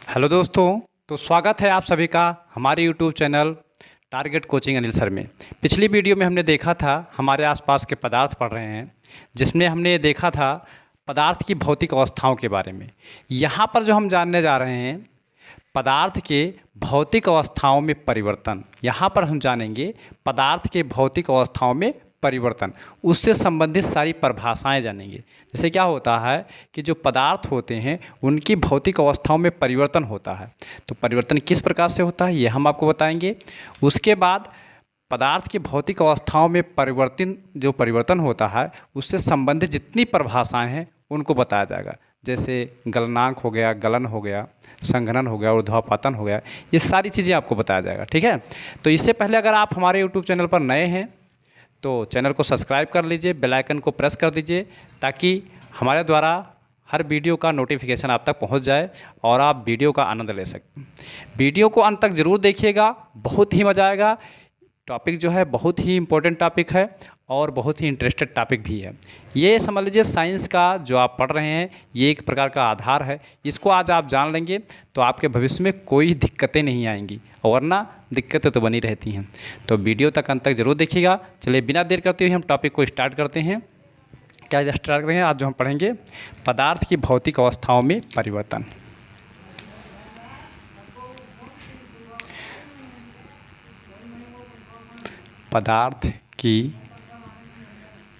Hello दोस्तों। तो स्वागत है आप सभी का हमारे YouTube channel target coaching Anil sir में। पिछली वीडियो में हमने देखा था हमारे आसपास के पदार्थ पढ़ रहे हैं, जिसमें हमने देखा था पदार्थ की भौतिक अवस्थाओं के बारे में। यहाँ पर जो हम जानने जा रहे हैं पदार्थ के भौतिक अवस्थाओं में परिवर्तन। यहाँ पर हम जानेंगे पदार्थ के भौतिक अवस्थाओं में परिवर्तन, उससे संबंधित सारी परिभाषाएं जानेंगे। जैसे क्या होता है कि जो पदार्थ होते हैं उनकी भौतिक अवस्थाओं में परिवर्तन होता है, तो परिवर्तन किस प्रकार से होता है ये हम आपको बताएंगे। उसके बाद पदार्थ की भौतिक अवस्थाओं में परिवर्तन होता है उससे संबंधित जितनी परिभाषाएं हैं उनको बताया जाएगा। जैसे गलनांक हो गया, गलन हो गया, संघनन हो गया, ऊर्ध्वापातन हो गया, ये सारी चीज़ें आपको बताया जाएगा। ठीक है, तो इससे पहले अगर आप हमारे यूट्यूब चैनल पर नए हैं तो चैनल को सब्सक्राइब कर लीजिए, बेल आइकन को प्रेस कर दीजिए ताकि हमारे द्वारा हर वीडियो का नोटिफिकेशन आप तक पहुंच जाए और आप वीडियो का आनंद ले सकें। वीडियो को अंत तक ज़रूर देखिएगा, बहुत ही मज़ा आएगा। टॉपिक जो है बहुत ही इम्पोर्टेंट टॉपिक है और बहुत ही इंटरेस्टेड टॉपिक भी है। ये समझ लीजिए साइंस का जो आप पढ़ रहे हैं ये एक प्रकार का आधार है। इसको आज आप जान लेंगे तो आपके भविष्य में कोई दिक्कतें नहीं आएंगी, वरना दिक्कतें तो बनी रहती हैं। तो वीडियो तक अंत तक जरूर देखिएगा। चलिए बिना देर करते हुए हम टॉपिक को स्टार्ट करते हैं। क्या स्टार्ट करते हैं? आज जो हम पढ़ेंगे पदार्थ की भौतिक अवस्थाओं में परिवर्तन। पदार्थ की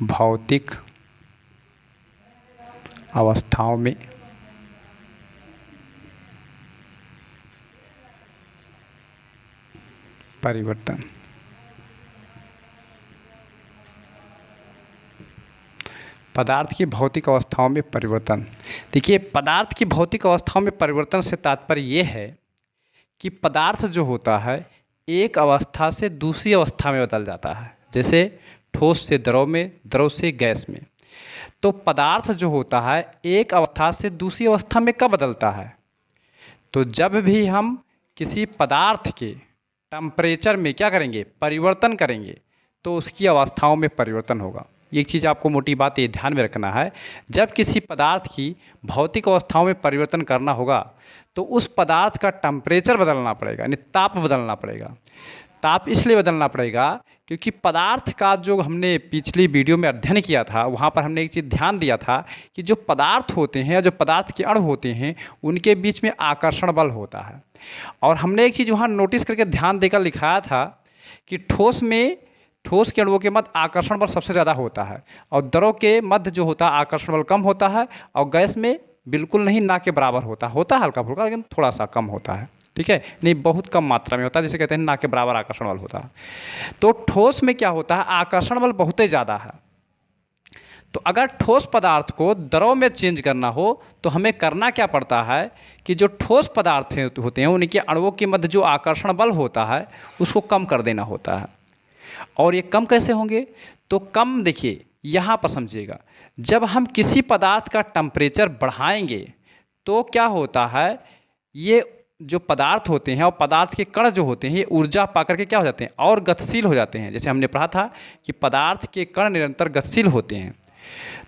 भौतिक अवस्थाओं में परिवर्तन। पदार्थ की भौतिक अवस्थाओं में परिवर्तन। देखिए, पदार्थ की भौतिक अवस्थाओं में परिवर्तन से तात्पर्य ये है कि पदार्थ जो होता है एक अवस्था से दूसरी अवस्था में बदल जाता है। जैसे ठोस से द्रव में, द्रव से गैस में। तो पदार्थ जो होता है एक अवस्था से दूसरी अवस्था में कब बदलता है? तो जब भी हम किसी पदार्थ के टेम्परेचर में क्या करेंगे, परिवर्तन करेंगे, तो उसकी अवस्थाओं में परिवर्तन होगा। एक चीज़ आपको मोटी बात ये ध्यान में रखना है, जब किसी पदार्थ की भौतिक अवस्थाओं में परिवर्तन करना होगा तो उस पदार्थ का टेम्परेचर बदलना पड़ेगा, यानी ताप बदलना पड़ेगा। ताप इसलिए बदलना पड़ेगा क्योंकि पदार्थ का जो हमने पिछली वीडियो में अध्ययन किया था वहाँ पर हमने एक चीज़ ध्यान दिया था कि जो पदार्थ होते हैं, जो पदार्थ के अणु होते हैं, उनके बीच में आकर्षण बल होता है। और हमने एक चीज़ वहाँ नोटिस करके ध्यान देकर लिखाया था कि ठोस के अणुओं के मध्य आकर्षण बल सबसे ज़्यादा होता है और द्रव के मध्य जो होता है आकर्षण बल कम होता है, और गैस में बिल्कुल नहीं, ना के बराबर होता है हल्का फुल्का, लेकिन थोड़ा सा कम होता है। ठीक है, नहीं बहुत कम मात्रा में होता है, जिसे कहते हैं ना के बराबर आकर्षण बल होता है। तो ठोस में क्या होता है, आकर्षण बल बहुत ही ज़्यादा है। तो अगर ठोस पदार्थ को द्रव में चेंज करना हो तो हमें करना क्या पड़ता है कि जो ठोस पदार्थ होते हैं उनके अणुओं के मध्य जो आकर्षण बल होता है उसको कम कर देना होता है। और ये कम कैसे होंगे? तो कम, देखिए यहाँ पर समझिएगा, जब हम किसी पदार्थ का टेम्परेचर बढ़ाएंगे तो क्या होता है, ये जो पदार्थ होते हैं और पदार्थ के कण जो होते हैं ये ऊर्जा पाकर के क्या हो जाते हैं और गतिशील हो जाते हैं। जैसे हमने पढ़ा था कि पदार्थ के कण निरंतर गतिशील होते हैं।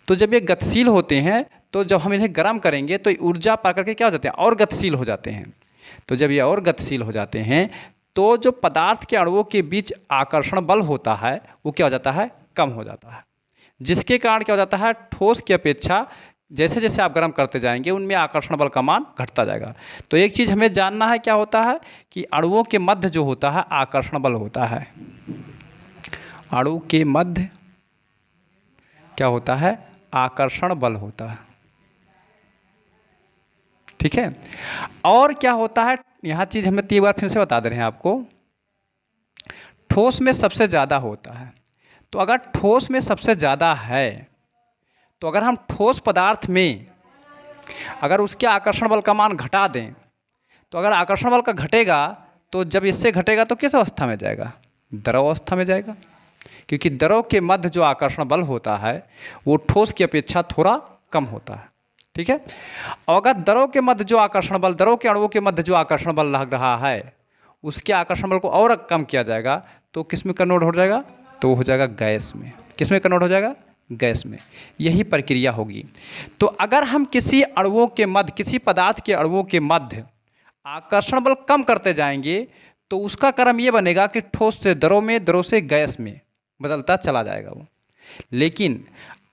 तो जब ये गतिशील होते हैं तो जब हम इन्हें गर्म करेंगे तो ऊर्जा पाकर के क्या हो जाते हैं और गतिशील हो जाते हैं। तो जब ये और गतिशील हो जाते हैं तो जो पदार्थ के अणुओं के बीच आकर्षण बल होता है वो क्या हो जाता है, कम हो जाता है। जिसके कारण क्या हो जाता है, ठोस की अपेक्षा जैसे जैसे आप गर्म करते जाएंगे उनमें आकर्षण बल का मान घटता जाएगा। तो एक चीज़ हमें जानना है क्या होता है कि अणुओं के मध्य जो होता है आकर्षण बल होता है। अणु के मध्य क्या होता है, आकर्षण बल होता है। ठीक है, और क्या होता है, यहाँ चीज़ हमें 3 बार फिर से बता दे रहे हैं आपको। ठोस में सबसे ज़्यादा होता है, तो अगर ठोस में सबसे ज़्यादा है तो अगर हम ठोस पदार्थ में अगर उसके आकर्षण बल का मान घटा दें तो अगर आकर्षण बल का घटेगा तो जब इससे घटेगा तो किस अवस्था में जाएगा, द्रव अवस्था में जाएगा। क्योंकि द्रव के मध्य जो आकर्षण बल होता है वो ठोस की अपेक्षा थोड़ा कम होता है। ठीक है, और अगर द्रव के मध्य जो आकर्षण बल, द्रव के अणुओं के मध्य जो आकर्षण बल लग रहा है उसके आकर्षण बल को और कम किया जाएगा तो किस में कन्वर्ट हो जाएगा, तो वो हो जाएगा गैस में। किस में कन्वर्ट हो जाएगा, गैस में। यही प्रक्रिया होगी। तो अगर हम किसी अणुओं के मध्य, किसी पदार्थ के अणुओं के मध्य आकर्षण बल कम करते जाएंगे तो उसका क्रम ये बनेगा कि ठोस से द्रव में, द्रव से गैस में बदलता चला जाएगा वो। लेकिन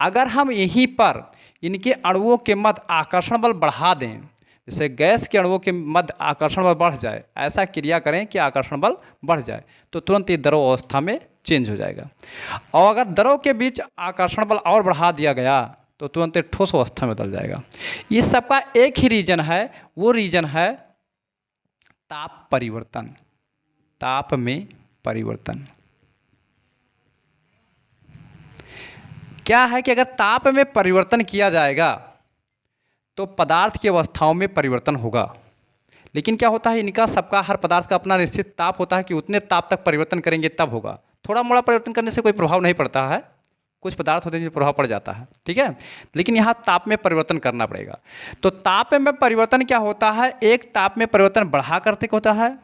अगर हम यहीं पर इनके अणुओं के मध्य आकर्षण बल बढ़ा दें, जैसे गैस के अणुओं के मध्य आकर्षण बल बढ़ जाए, ऐसा क्रिया करें कि आकर्षण बल बढ़ जाए, तो तुरंत ये द्रव अवस्था में चेंज हो जाएगा। और अगर द्रव के बीच आकर्षण बल और बढ़ा दिया गया तो तुरंत ये ठोस अवस्था में बदल जाएगा। इस सब का एक ही रीजन है, वो रीजन है ताप परिवर्तन। ताप में परिवर्तन क्या है कि अगर ताप में परिवर्तन किया जाएगा तो पदार्थ की अवस्थाओं में परिवर्तन होगा। लेकिन क्या होता है, इनका सबका, हर पदार्थ का अपना निश्चित ताप होता है कि उतने ताप तक परिवर्तन करेंगे तब होगा। थोड़ा मोड़ा परिवर्तन करने से कोई प्रभाव नहीं पड़ता है, कुछ पदार्थ होते हैं जो प्रभाव पड़ जाता है, ठीक है। लेकिन यहाँ ताप में परिवर्तन करना पड़ेगा। तो ताप में परिवर्तन क्या होता है, एक ताप में परिवर्तन बढ़ा करते होता है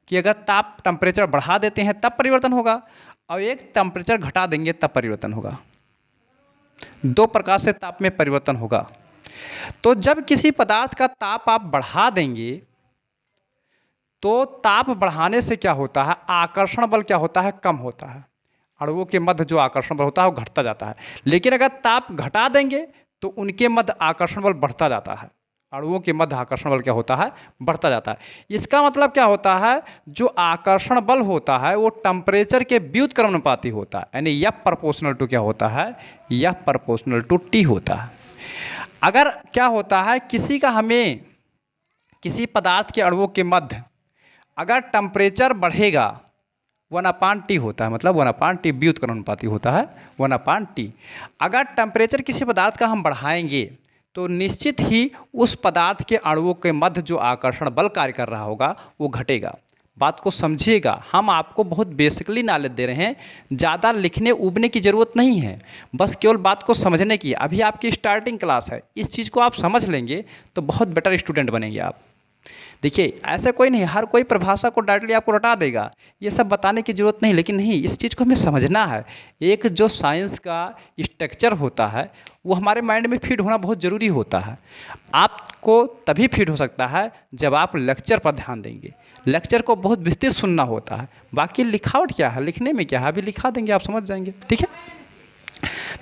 कि अगर ताप टेम्परेचर बढ़ा देते हैं तब परिवर्तन होगा, और एक टेम्परेचर घटा देंगे तब परिवर्तन होगा। दो प्रकार से ताप में परिवर्तन होगा। तो जब किसी पदार्थ का ताप आप बढ़ा देंगे तो ताप बढ़ाने से क्या होता है, आकर्षण बल क्या होता है, कम होता है। अणुओं के मध्य जो आकर्षण बल होता है वो घटता जाता है। लेकिन अगर ताप घटा देंगे तो उनके मध्य आकर्षण बल बढ़ता जाता है। अणुओं के मध्य आकर्षण बल क्या होता है, बढ़ता जाता है। इसका मतलब क्या होता है, जो आकर्षण बल होता है वो टेम्परेचर के व्युत्क्रमानुपाती होता है, यानी F प्रोपोर्शनल टू क्या होता है, F प्रोपोर्शनल टू T होता है। अगर क्या होता है, किसी पदार्थ के अणुओं के मध्य अगर टेम्परेचर बढ़ेगा 1/T होता है, मतलब 1/T व्युत्क्रमानुपाती होता है 1/T। अगर टेम्परेचर किसी पदार्थ का हम बढ़ाएंगे तो निश्चित ही उस पदार्थ के अणुओं के मध्य जो आकर्षण बल कार्य कर रहा होगा वो घटेगा। बात को समझिएगा, हम आपको बहुत बेसिकली नॉलेज दे रहे हैं, ज़्यादा लिखने उबने की ज़रूरत नहीं है, बस केवल बात को समझने की। अभी आपकी स्टार्टिंग क्लास है, इस चीज़ को आप समझ लेंगे तो बहुत बेटर स्टूडेंट बनेंगे आप। देखिए, ऐसा कोई नहीं, हर कोई परिभाषा को डायरेक्टली आपको रटा देगा, ये सब बताने की ज़रूरत नहीं। लेकिन नहीं, इस चीज़ को हमें समझना है। एक जो साइंस का स्ट्रक्चर होता है वो हमारे माइंड में फीड होना बहुत ज़रूरी होता है। आपको तभी फीड हो सकता है जब आप लेक्चर पर ध्यान देंगे। लेक्चर को बहुत विस्तृत सुनना होता है, बाकी लिखावट क्या है, लिखने में क्या है, अभी लिखा देंगे आप समझ जाएंगे, ठीक है।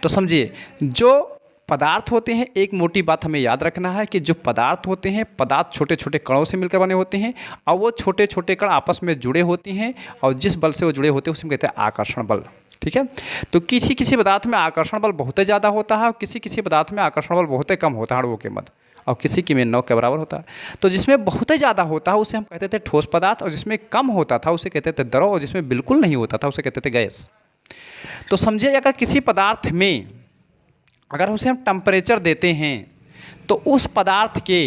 तो समझिए, जो पदार्थ होते हैं, एक मोटी बात हमें याद रखना है कि जो पदार्थ होते हैं, पदार्थ छोटे छोटे कणों से मिलकर बने होते हैं, और वो छोटे छोटे कण आपस में जुड़े होते हैं, और जिस बल से वो जुड़े होते हैं उसे हम कहते हैं आकर्षण बल, ठीक है। तो किसी किसी पदार्थ में आकर्षण बल बहुत ज़्यादा होता है और किसी किसी पदार्थ में आकर्षण बल बहुत कम होता है अणुओं के मध्य, और किसी की में 9 के बराबर होता है। तो जिसमें बहुत ज़्यादा होता है उसे हम कहते थे ठोस पदार्थ, और जिसमें कम होता था उसे कहते थे द्रव, और जिसमें बिल्कुल नहीं होता था उसे कहते थे गैस। तो समझिए, अगर किसी पदार्थ में अगर उसे हम टेम्परेचर देते हैं तो उस पदार्थ के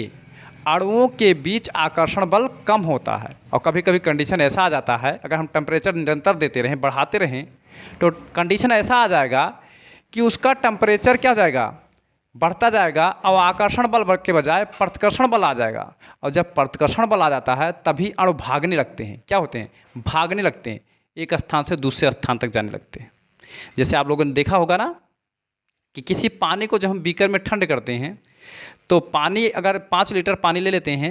अणुओं के बीच आकर्षण बल कम होता है। और कभी कभी कंडीशन ऐसा आ जाता है, अगर हम टेम्परेचर निरंतर देते रहें, बढ़ाते रहें, तो कंडीशन ऐसा आ जाएगा कि उसका टेम्परेचर क्या हो जाएगा, बढ़ता जाएगा, और आकर्षण बल के बजाय प्रतिकर्षण बल आ जाएगा। और जब प्रतिकर्षण बल आ जाता है तभी अणु भागने लगते हैं। क्या होते हैं, भागने लगते हैं, एक स्थान से दूसरे स्थान तक जाने लगते हैं। जैसे आप लोगों ने देखा होगा ना कि किसी पानी को जब हम बीकर में ठंड करते हैं तो पानी, अगर 5 लीटर पानी ले लेते हैं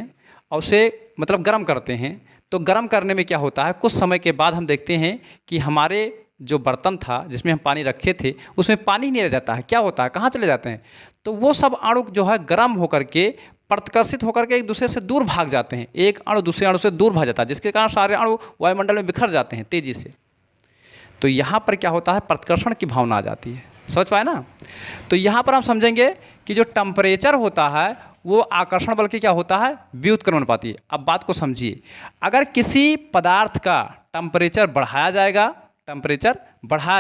और उसे मतलब गर्म करते हैं, तो गर्म करने में क्या होता है, कुछ समय के बाद हम देखते हैं कि हमारे जो बर्तन था जिसमें हम पानी रखे थे उसमें पानी नहीं रह जाता है। क्या होता है, कहाँ चले जाते हैं, तो वो सब अणु जो है गर्म होकर के, प्रतिकर्षित होकर के एक दूसरे से दूर भाग जाते हैं। एक अणु दूसरे अणु से दूर भाग जाता है, जिसके कारण सारे अणु वायुमंडल में बिखर जाते हैं तेज़ी से। तो यहाँ पर क्या होता है, प्रतिकर्षण की भावना आ जाती है। समझ पाए ना। तो यहाँ पर हम समझेंगे कि जो टेम्परेचर होता है वो आकर्षण बल की क्या होता है, व्युत्क्रमानुपाती। अब बात को समझिए, अगर किसी पदार्थ का टेम्परेचर बढ़ाया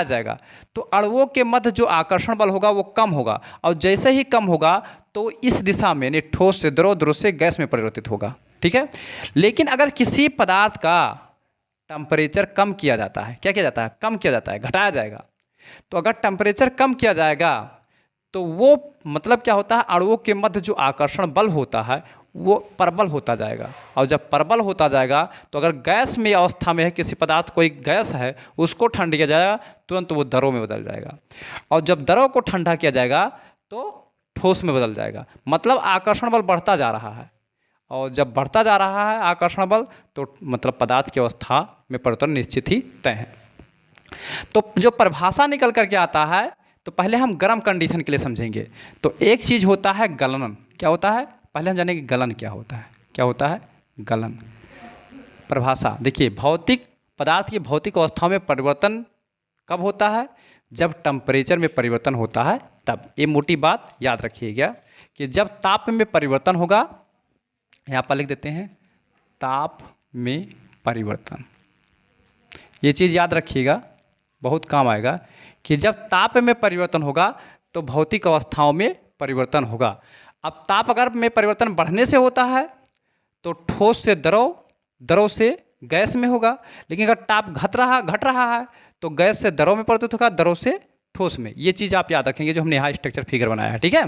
जाएगा तो अणुओं के मध्य जो आकर्षण बल होगा वो कम होगा, और जैसे ही कम होगा तो इस दिशा में, यानी ठोस से द्रव, द्रव से गैस में परिवर्तित होगा, ठीक है। लेकिन अगर किसी पदार्थ का टेम्परेचर कम किया जाता है, क्या किया जाता है, कम किया जाता है, घटाया जाएगा। तो अगर टेम्परेचर कम किया जाएगा तो वो मतलब क्या होता है, अणुओं के मध्य जो आकर्षण बल होता है वो प्रबल होता जाएगा। और जब प्रबल होता जाएगा तो अगर गैस में अवस्था में है किसी पदार्थ, कोई गैस है, उसको ठंड किया जाएगा तुरंत वो द्रव में बदल जाएगा। और जब द्रव को ठंडा किया जाएगा तो ठोस में बदल जाएगा। मतलब आकर्षण बल बढ़ता जा रहा है। और जब बढ़ता जा रहा है आकर्षण बल तो मतलब पदार्थ की अवस्था में परिवर्तन निश्चित ही तय है। तो जो परिभाषा निकल करके आता है तो पहले हम गर्म कंडीशन के लिए समझेंगे। तो एक चीज़ होता है गलनन। क्या होता है? पहले हम जानेंगे गलन क्या होता है। क्या होता है? गलन। परिभाषा देखिए, भौतिक पदार्थ की भौतिक अवस्थाओं में परिवर्तन कब होता है? जब टेम्परेचर में परिवर्तन होता है तब। ये मोटी बात याद रखिएगा कि जब ताप में परिवर्तन होगा, यहाँ पर लिख देते हैं ताप में परिवर्तन। ये चीज़ याद रखिएगा, बहुत काम आएगा कि जब ताप में परिवर्तन होगा तो भौतिक अवस्थाओं में परिवर्तन होगा। अब ताप अगर में परिवर्तन बढ़ने से होता है तो ठोस से द्रव, द्रव से गैस में होगा। लेकिन अगर ताप घट रहा है तो गैस से द्रव में परिवर्तित होगा, द्रव से ठोस में। ये चीज़ आप याद रखेंगे जो हमने यहाँ स्ट्रक्चर फिगर बनाया है, ठीक है।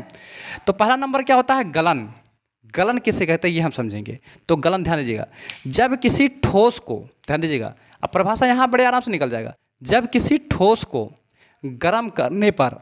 तो पहला नंबर क्या होता है? गलन। गलन किसे कहते हैं ये हम समझेंगे। तो गलन ध्यान दीजिएगा, जब किसी ठोस को, ध्यान दीजिएगा, अब परिभाषा यहाँ बड़े आराम से निकल जाएगा। जब किसी ठोस को गर्म करने पर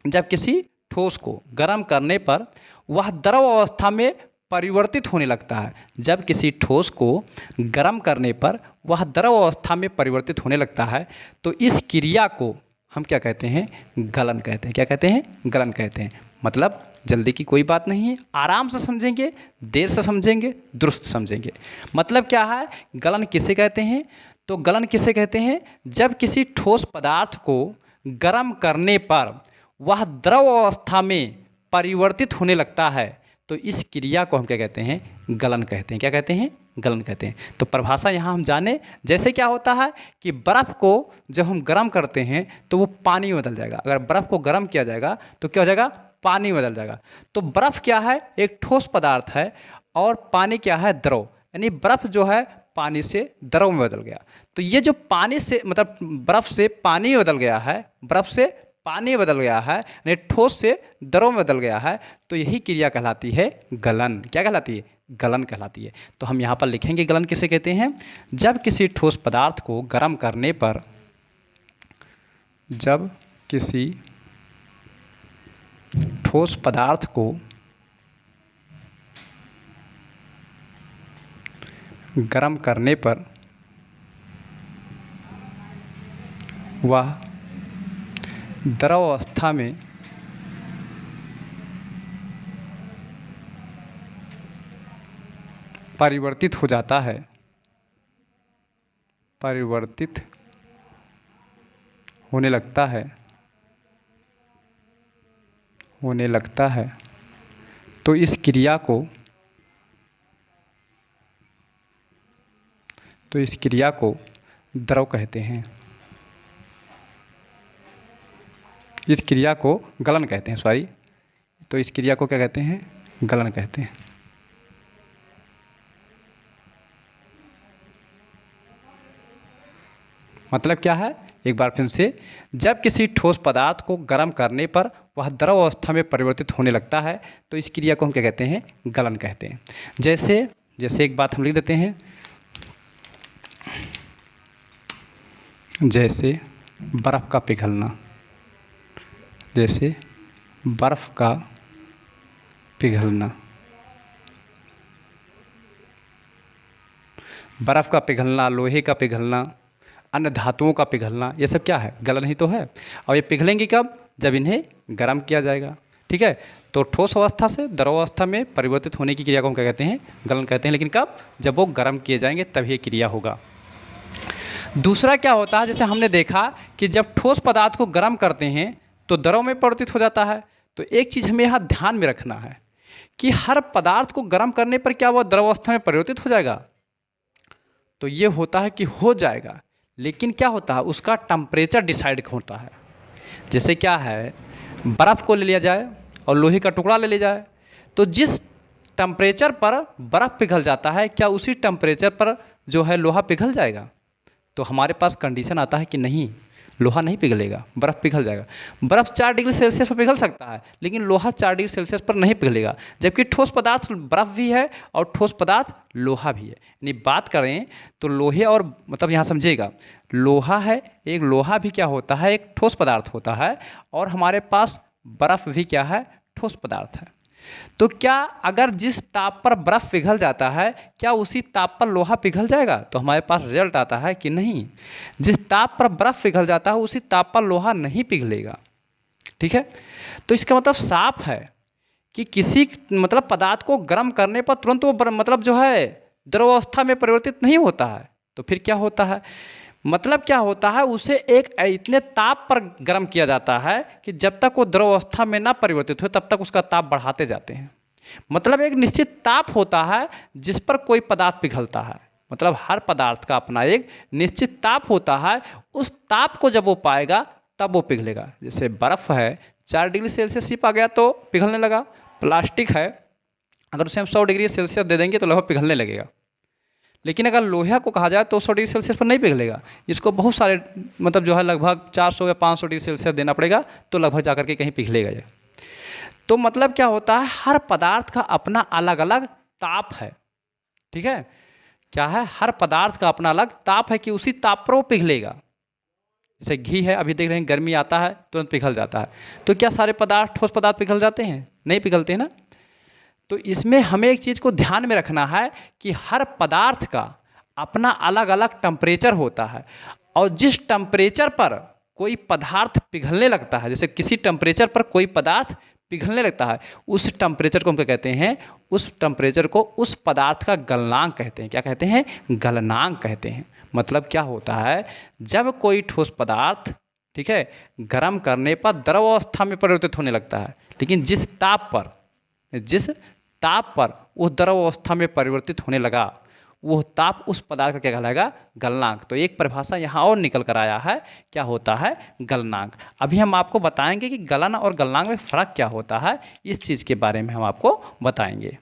जब किसी ठोस को गर्म करने पर वह द्रव अवस्था में परिवर्तित होने लगता है। जब किसी ठोस को गर्म करने पर वह द्रव अवस्था में परिवर्तित होने लगता है तो इस क्रिया को हम क्या कहते हैं? गलन कहते हैं। क्या कहते हैं? गलन कहते हैं। मतलब जल्दी की कोई बात नहीं है, आराम से समझेंगे, देर से समझेंगे, दुरुस्त समझेंगे। मतलब क्या है? गलन किसे कहते हैं? तो गलन किसे कहते हैं? जब किसी ठोस पदार्थ को गर्म करने पर वह द्रव अवस्था में परिवर्तित होने लगता है तो इस क्रिया को हम क्या कहते हैं? गलन कहते हैं। क्या कहते हैं? गलन कहते हैं। तो परिभाषा यहाँ हम जाने, जैसे क्या होता है कि बर्फ़ को जब हम गर्म करते हैं तो वो पानी में बदल जाएगा। अगर बर्फ़ को गर्म किया जाएगा तो क्या हो जाएगा? पानी में बदल जाएगा। तो बर्फ़ क्या है? एक ठोस पदार्थ है और पानी क्या है? द्रव। यानी बर्फ़ जो है पानी से द्रव में बदल गया। तो ये जो पानी से मतलब बर्फ़ से पानी में बदल गया है, बर्फ़ से पानी बदल गया है, यानी ठोस से द्रव में बदल गया है, तो यही क्रिया कहलाती है गलन। क्या कहलाती है? गलन कहलाती है। तो हम यहाँ पर लिखेंगे गलन किसे कहते हैं? जब किसी ठोस पदार्थ को गर्म करने पर, जब किसी ठोस पदार्थ को गर्म करने पर वह द्रव अवस्था में परिवर्तित हो जाता है, परिवर्तित होने लगता है, होने लगता है, तो इस क्रिया को, तो इस क्रिया को द्रव कहते हैं। इस क्रिया को गलन कहते हैं, सॉरी। तो इस क्रिया को क्या कहते हैं? गलन कहते हैं। मतलब क्या है? एक बार फिर से, जब किसी ठोस पदार्थ को गर्म करने पर वह द्रव अवस्था में परिवर्तित होने लगता है तो इस क्रिया को हम क्या कहते हैं? गलन कहते हैं। जैसे एक बात हम लिख देते हैं, जैसे बर्फ़ का पिघलना, जैसे बर्फ़ का पिघलना, बर्फ़ का पिघलना, लोहे का पिघलना, अन्य धातुओं का पिघलना, ये सब क्या है? गलन ही तो है। और ये पिघलेंगी कब? जब इन्हें गर्म किया जाएगा, ठीक है। तो ठोस अवस्था से द्रव अवस्था में परिवर्तित होने की क्रिया को हम क्या कहते हैं? गलन कहते हैं। लेकिन कब? जब वो गर्म किए जाएंगे तब ये क्रिया होगा। दूसरा क्या होता है, जैसे हमने देखा कि जब ठोस पदार्थ को गर्म करते हैं तो द्रव में परिवर्तित हो जाता है। तो एक चीज़ हमें यहाँ ध्यान में रखना है कि हर पदार्थ को गर्म करने पर क्या वह द्रव अवस्था में परिवर्तित हो जाएगा? तो ये होता है कि हो जाएगा, लेकिन क्या होता है? उसका टेम्परेचर डिसाइड होता है। जैसे क्या है, बर्फ़ को ले लिया जाए और लोहे का टुकड़ा ले लिया जाए, तो जिस टेम्परेचर पर बर्फ़ पिघल जाता है, क्या उसी टेम्परेचर पर जो है लोहा पिघल जाएगा? तो हमारे पास कंडीशन आता है कि नहीं, लोहा नहीं पिघलेगा, बर्फ़ पिघल जाएगा। बर्फ़ 4 डिग्री सेल्सियस पर पिघल सकता है, लेकिन लोहा 4 डिग्री सेल्सियस पर नहीं पिघलेगा। जबकि ठोस पदार्थ बर्फ़ भी है और ठोस पदार्थ लोहा भी है। यानी बात करें तो लोहे और मतलब यहाँ समझिएगा, लोहा है, एक लोहा भी क्या होता है? एक ठोस पदार्थ होता है। और हमारे पास बर्फ़ भी क्या है? ठोस पदार्थ है। तो क्या अगर जिस ताप पर बर्फ़ पिघल जाता है, क्या उसी ताप पर लोहा पिघल जाएगा? तो हमारे पास रिजल्ट आता है कि नहीं, जिस ताप पर बर्फ़ पिघल जाता है उसी ताप पर लोहा नहीं पिघलेगा। ठीक है, तो इसका मतलब साफ है कि किसी मतलब पदार्थ को गर्म करने पर तुरंत वो मतलब जो है द्रवावस्था में परिवर्तित नहीं होता है। तो फिर क्या होता है, मतलब क्या होता है, उसे एक इतने ताप पर गर्म किया जाता है कि जब तक वो द्रवावस्था में ना परिवर्तित हो तब तक उसका ताप बढ़ाते जाते हैं। मतलब एक निश्चित ताप होता है जिस पर कोई पदार्थ पिघलता है। मतलब हर पदार्थ का अपना एक निश्चित ताप होता है, उस ताप को जब वो पाएगा तब वो पिघलेगा। जैसे बर्फ़ है, 4 डिग्री सेल्सियस सिप आ गया तो पिघलने लगा। प्लास्टिक है, अगर उसे हम 100 डिग्री सेल्सियस दे देंगे तो लगभग पिघलने लगेगा। लेकिन अगर लोहा को कहा जाए तो 100 डिग्री सेल्सियस पर नहीं पिघलेगा, इसको बहुत सारे मतलब जो है लगभग 400 या 500 डिग्री सेल्सियस देना पड़ेगा तो लगभग जाकर के कहीं पिघलेगा ये। तो मतलब क्या होता है, हर पदार्थ का अपना अलग अलग ताप है। ठीक है, क्या है, हर पदार्थ का अपना अलग ताप है कि उसी ताप पर वो पिघलेगा। जैसे घी है, अभी देख रहे हैं गर्मी आता है तुरंत पिघल जाता है। तो क्या सारे पदार्थ ठोस पदार्थ पिघल जाते हैं? नहीं पिघलते हैं ना। तो इसमें हमें एक चीज़ को ध्यान में रखना है कि हर पदार्थ का अपना अलग अलग टेम्परेचर होता है, और जिस टेम्परेचर पर कोई पदार्थ पिघलने लगता है, जैसे किसी टेम्परेचर पर कोई पदार्थ पिघलने लगता है, उस टेम्परेचर को हम क्या कहते हैं, उस टेम्परेचर को उस पदार्थ का गलनांक कहते हैं। क्या कहते हैं? गलनांक कहते हैं। मतलब क्या होता है, जब कोई ठोस पदार्थ, ठीक है, गर्म करने पर द्रव अवस्था में परिवर्तित होने लगता है, लेकिन जिस ताप पर वो द्रव अवस्था में परिवर्तित होने लगा, वो ताप उस पदार्थ का क्या कहलाएगा? गलनांक। तो एक परिभाषा यहाँ और निकल कर आया है, क्या होता है? गलनांक। अभी हम आपको बताएंगे कि गलन और गलनांक में फ़र्क क्या होता है, इस चीज़ के बारे में हम आपको बताएंगे।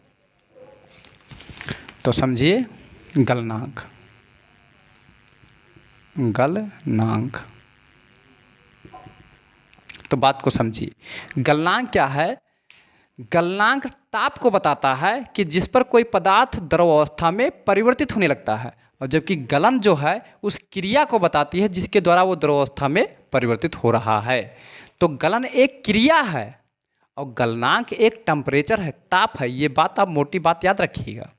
तो समझिए, गलनांक, गलनांक, तो बात को समझिए। गलनांक क्या है? गलनांक ताप को बताता है कि जिस पर कोई पदार्थ द्रव अवस्था में परिवर्तित होने लगता है, और जबकि गलन जो है उस क्रिया को बताती है जिसके द्वारा वो द्रव अवस्था में परिवर्तित हो रहा है। तो गलन एक क्रिया है और गलनांक एक टेम्परेचर है, ताप है। ये बात आप मोटी बात याद रखिएगा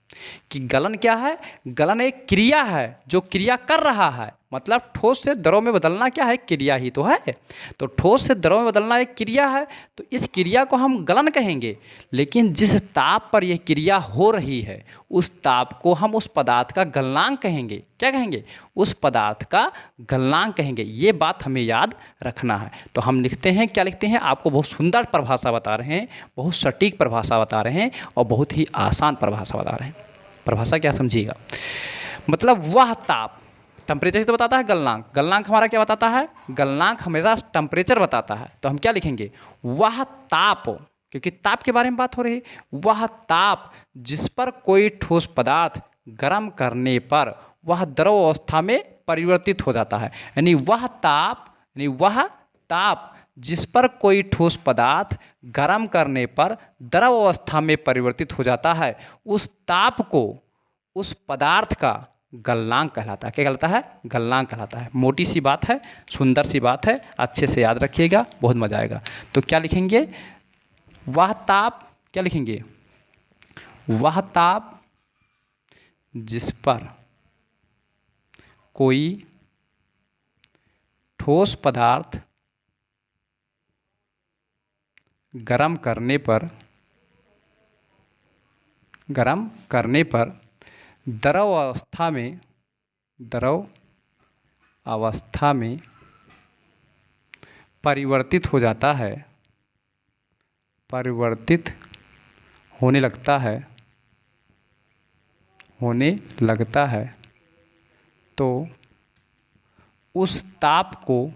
कि गलन क्या है? गलन एक क्रिया है जो क्रिया कर रहा है। मतलब ठोस से द्रव में बदलना क्या है? क्रिया ही तो है। तो ठोस से द्रव में बदलना एक क्रिया है, तो इस क्रिया को हम गलन कहेंगे। लेकिन जिस ताप पर यह क्रिया हो रही है उस ताप को हम उस पदार्थ का गलनांक कहेंगे। क्या कहेंगे? उस पदार्थ का गलनांक कहेंगे। ये बात हमें याद रखना है। तो हम लिखते हैं, क्या लिखते हैं? आपको बहुत सुंदर परिभाषा बता रहे हैं, बहुत सटीक परिभाषा बता रहे हैं और बहुत ही आसान परिभाषा बता रहे हैं। परिभाषा क्या समझिएगा, मतलब वह ताप, टेम्परेचर ही तो बताता है गलनांक। गलनांक हमारा क्या बताता है? गलनांक हमेशा टेम्परेचर बताता है। तो हम क्या लिखेंगे? वह ताप, क्योंकि ताप के बारे में बात हो रही है, वह ताप जिस पर कोई ठोस पदार्थ गर्म करने पर वह द्रव अवस्था में परिवर्तित हो जाता है। यानी वह ताप जिस पर कोई ठोस पदार्थ गर्म करने पर द्रव अवस्था में परिवर्तित हो जाता है, उस ताप को उस पदार्थ का गलनांक कहलाता है। क्या कहलाता है? गलनांक कहलाता है। मोटी सी बात है, सुंदर सी बात है, अच्छे से याद रखिएगा, बहुत मजा आएगा। तो क्या लिखेंगे? वह ताप, क्या लिखेंगे? वह ताप जिस पर कोई ठोस पदार्थ गरम करने पर द्रव अवस्था में परिवर्तित हो जाता है, परिवर्तित होने लगता है, तो उस ताप को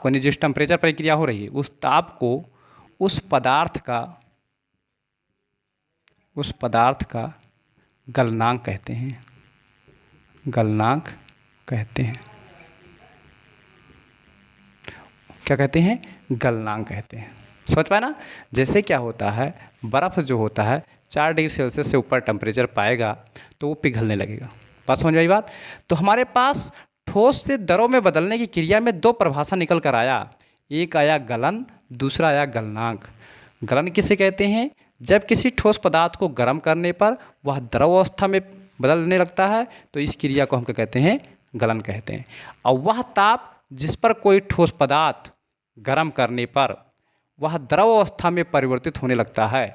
यानी जिस टेम्परेचर पर क्रिया हो रही है, उस ताप को उस पदार्थ का गलनांक कहते हैं। गलनांक कहते हैं। क्या कहते हैं? गलनांक कहते हैं। समझ पाए ना? जैसे क्या होता है, बर्फ़ जो होता है 4 डिग्री सेल्सियस से ऊपर टेम्परेचर पाएगा तो वो पिघलने लगेगा। बात समझ में आई बात? तो हमारे पास ठोस से द्रव में बदलने की क्रिया में 2 परिभाषा निकल कर आया। एक आया गलन, दूसरा आया गलनांक। गलन किसे कहते हैं? जब किसी ठोस पदार्थ को गर्म करने पर वह द्रव अवस्था में बदलने लगता है तो इस क्रिया को हम क्या कहते हैं? गलन कहते हैं। और वह ताप जिस पर कोई ठोस पदार्थ गर्म करने पर वह द्रव अवस्था में परिवर्तित होने लगता है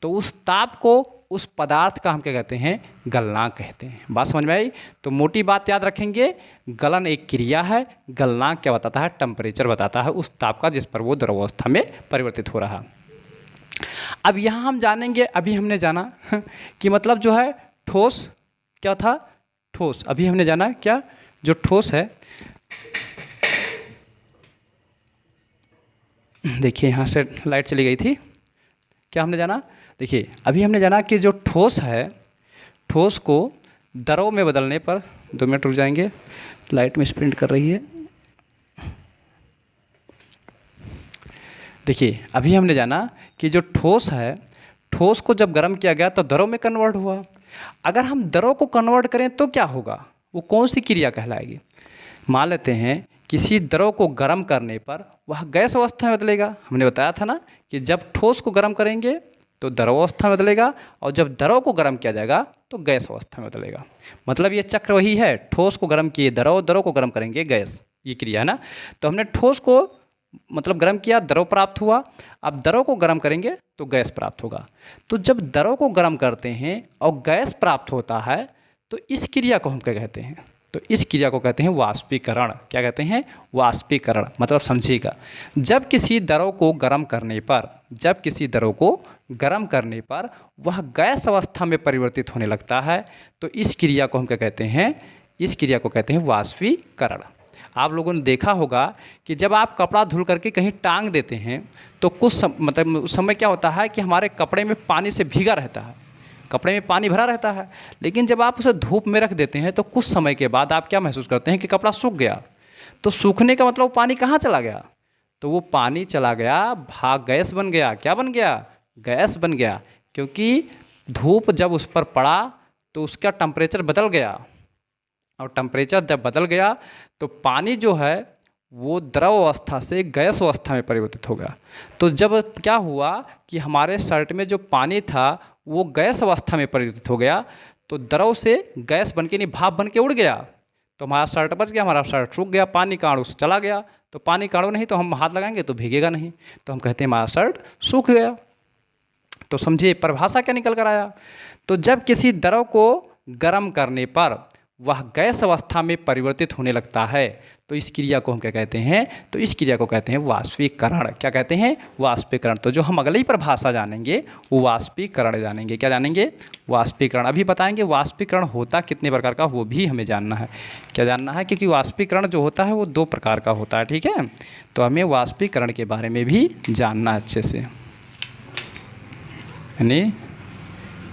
तो उस ताप को, उस पदार्थ का हम क्या कहते हैं? गलनांक कहते हैं। बात समझ में आई? तो मोटी बात याद रखेंगे, गलन एक क्रिया है, गलनांक क्या बताता है? टेम्परेचर बताता है उस ताप का जिस पर वो द्रव अवस्था में परिवर्तित हो रहा। अब यहाँ हम जानेंगे, अभी हमने जाना कि मतलब जो है ठोस क्या था? ठोस। अभी हमने जाना क्या? जो ठोस है, देखिए यहाँ से लाइट चली गई थी, क्या हमने जाना? देखिए अभी हमने जाना कि जो ठोस है, ठोस को द्रव में बदलने पर, 2 मिनट रुक जाएंगे, लाइट में स्प्रिंट कर रही है। देखिए अभी हमने जाना कि जो ठोस है, ठोस को जब गर्म किया गया तो द्रव में कन्वर्ट हुआ। अगर हम द्रव को कन्वर्ट करें तो क्या होगा? वो कौन सी क्रिया कहलाएगी? मान लेते हैं किसी द्रव को गर्म करने पर वह गैस अवस्था में बदलेगा। हमने बताया था ना कि जब ठोस को गर्म करेंगे तो द्रव अवस्था में बदलेगा और जब द्रव को गर्म किया जाएगा तो गैस अवस्था में बदलेगा। मतलब ये चक्र वही है, ठोस को गर्म किए द्रव, द्रव को गर्म करेंगे गैस, ये क्रिया है ना। तो हमने ठोस को मतलब गर्म किया, द्रव प्राप्त हुआ। अब द्रव को गर्म करेंगे तो गैस प्राप्त होगा। तो जब द्रव को गर्म करते हैं और गैस प्राप्त होता है तो इस क्रिया को हम क्या कहते हैं? तो इस क्रिया को कहते हैं वाष्पीकरण। क्या कहते हैं? वाष्पीकरण। मतलब समझिएगा, जब किसी द्रव को गर्म करने पर, जब किसी द्रव को गर्म करने पर वह गैस अवस्था में परिवर्तित होने लगता है तो इस क्रिया को हम क्या कहते हैं? इस क्रिया को कहते हैं वाष्पीकरण। आप लोगों ने देखा होगा कि जब आप कपड़ा धुल करके कहीं टांग देते हैं तो मतलब उस समय क्या होता है कि हमारे कपड़े में पानी से भीगा रहता है, कपड़े में पानी भरा रहता है। लेकिन जब आप उसे धूप में रख देते हैं तो कुछ समय के बाद आप क्या महसूस करते हैं कि कपड़ा सूख गया। तो सूखने का मतलब वो पानी कहाँ चला गया? तो वो पानी चला गया, भाग गैस बन गया। क्या बन गया? गैस बन गया। क्योंकि धूप जब उस पर पड़ा तो उसका टेम्परेचर बदल गया, और टेम्परेचर जब बदल गया तो पानी जो है वो द्रव अवस्था से गैस अवस्था में परिवर्तित हो गया। तो जब क्या हुआ कि हमारे शर्ट में जो पानी था वो गैस अवस्था में परिवर्तित हो गया, तो द्रव से गैस बन के, नहीं भाप बन के उड़ गया, तो हमारा शर्ट बच गया, हमारा शर्ट सूख गया, पानी का अणु से चला गया। तो पानी का अणु नहीं तो हम हाथ लगाएंगे तो भीगेगा नहीं, तो हम कहते हैं हमारा शर्ट सूख गया। तो समझिए परिभाषा क्या निकल कर आया? तो जब किसी द्रव को गर्म करने पर वह गैस अवस्था में परिवर्तित होने लगता है तो इस क्रिया को हम क्या कहते हैं? तो इस क्रिया को कहते हैं वाष्पीकरण। क्या कहते हैं? वाष्पीकरण। तो जो हम अगली परिभाषा जानेंगे वो वाष्पीकरण जानेंगे। क्या जानेंगे? वाष्पीकरण। अभी बताएंगे वाष्पीकरण होता कितने प्रकार का, वो भी हमें जानना है। क्या जानना है? क्योंकि वाष्पीकरण जो होता है वो 2 प्रकार का होता है, ठीक है। तो हमें वाष्पीकरण के बारे में भी जानना अच्छे से। यानी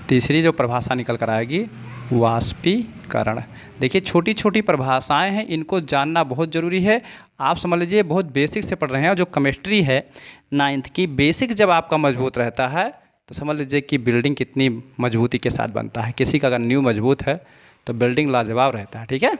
तीसरी जो परिभाषा निकल कर आएगी वाष्पीकरण। देखिए छोटी छोटी परिभाषाएं हैं, इनको जानना बहुत ज़रूरी है। आप समझ लीजिए बहुत बेसिक से पढ़ रहे हैं। जो केमिस्ट्री है 9th की, बेसिक जब आपका मजबूत रहता है तो समझ लीजिए कि बिल्डिंग कितनी मजबूती के साथ बनता है। किसी का अगर नींव मजबूत है तो बिल्डिंग लाजवाब रहता है, ठीक है।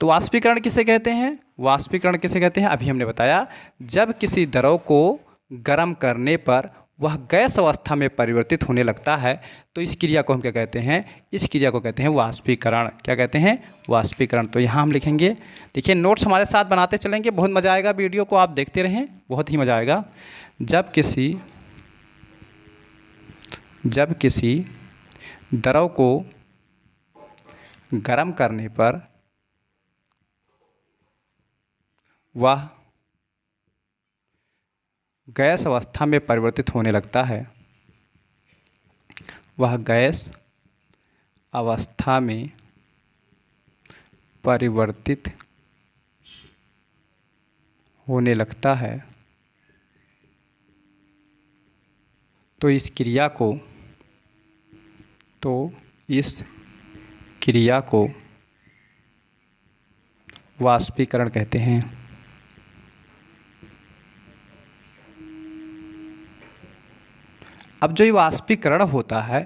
तो वाष्पीकरण किसे कहते हैं? वाष्पीकरण किसे कहते हैं? अभी हमने बताया, जब किसी द्रव को गर्म करने पर वह गैस अवस्था में परिवर्तित होने लगता है तो इस क्रिया को हम क्या कहते हैं? इस क्रिया को कहते हैं वाष्पीकरण। क्या कहते हैं? वाष्पीकरण। तो यहाँ हम लिखेंगे, देखिए नोट्स हमारे साथ बनाते चलेंगे, बहुत मज़ा आएगा। वीडियो को आप देखते रहें, बहुत ही मज़ा आएगा। जब किसी द्रव को गर्म करने पर वह गैस अवस्था में परिवर्तित होने लगता है, वह गैस अवस्था में परिवर्तित होने लगता है तो इस क्रिया को वाष्पीकरण कहते हैं। अब जो ये वाष्पीकरण होता है,